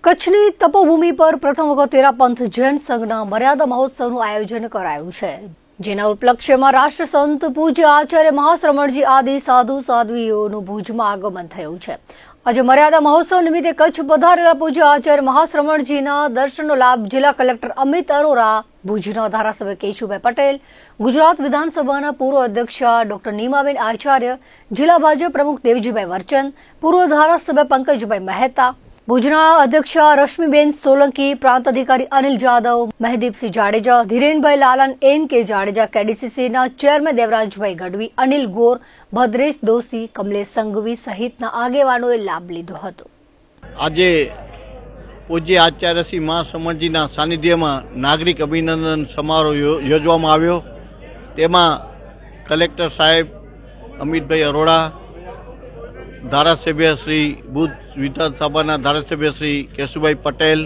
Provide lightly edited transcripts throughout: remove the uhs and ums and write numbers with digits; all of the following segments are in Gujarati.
કચ્છની તપોભૂમિ પર પ્રથમ વખત તેરાપંથ જૈન સંઘના મર્યાદા મહોત્સવનું આયોજન કરાયું છે, જેના ઉપલક્ષ્યમાં રાષ્ટ્રસંત પૂજ્ય આચાર્ય મહાશ્રમણજી આદિ સાધુ સાધ્વીઓનું ભુજમાં આગમન થયું છે। આજે મર્યાદા મહોત્સવ નિમિત્તે કચ્છ પધારેલા પૂજ્ય આચાર્ય મહાશ્રમણજીના દર્શનનો લાભ જિલ્લા કલેક્ટર અમિત અરોરા, ભુજના ધારાસભ્ય કેશુભાઈ પટેલ, ગુજરાત વિધાનસભાના પૂર્વ અધ્યક્ષા ડોક્ટર નીમાબેન આચાર્ય, જિલ્લા ભાજપ પ્રમુખ દેવજીભાઈ વરચંદ, પૂર્વ ધારાસભ્ય પંકજભાઈ મહેતા, ભુજના અધ્યક્ષા રશ્મિબેન સોલંકી, પ્રાંત અધિકારી અનિલ જાદવ, મહેદીપસિંહ જાડેજા, ધીરેનભાઈ લાલન, એન.કે. જાડેજા, કેડીસીસીના ચેરમેન દેવરાજભાઈ ગઢવી, અનિલ ગોર, ભદ્રેશ દોશી, કમલેશ સંઘવી સહિતના આગેવાનોએ લાભ લીધો હતો। આજે પૂજ્ય આચાર્ય શ્રી મહાશ્રમણજીના સાનિધ્યમાં નાગરિક અભિનંદન સમારોહ યોજવામાં આવ્યો। તેમાં કલેક્ટર સાહેબ અમિતભાઈ અરોડા, ધારાસભ્ય શ્રી ભુજ વિધાનસભાના ધારાસભ્ય શ્રી કેશુભાઈ પટેલ,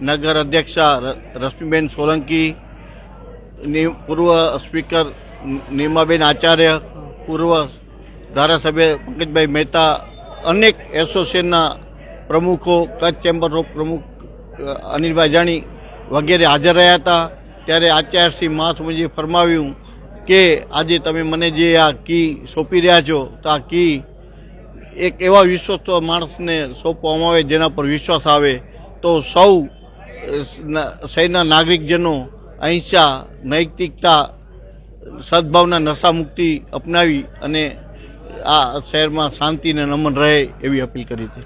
નગર અધ્યક્ષા રશ્મિબેન સોલંકી, પૂર્વ સ્પીકર નીમાબેન આચાર્ય, પૂર્વ ધારાસભ્ય પંકજભાઈ મહેતા, અનેક એસોસિએશનના પ્રમુખો, કચ્છ ચેમ્બર ઓફ પ્રમુખ અનિલભાઈ જાણી વગેરે હાજર રહ્યા હતા। ત્યારે આચાર્ય શ્રી મહાશ્રમણજીએ ફરમાવ્યું કે આજે તમે મને જે આ કી સોંપી રહ્યા છો, તો આ કી એક એવા વિશ્વસ્ત માણસને સોંપવામાં આવે જેના પર વિશ્વાસ આવે, તો સૌ શહેરના નાગરિકજનો અહિંસા, નૈતિકતા, સદભાવના, નશામુક્તિ અપનાવી અને આ શહેરમાં શાંતિ અને નમન રહે એવી અપીલ કરી હતી।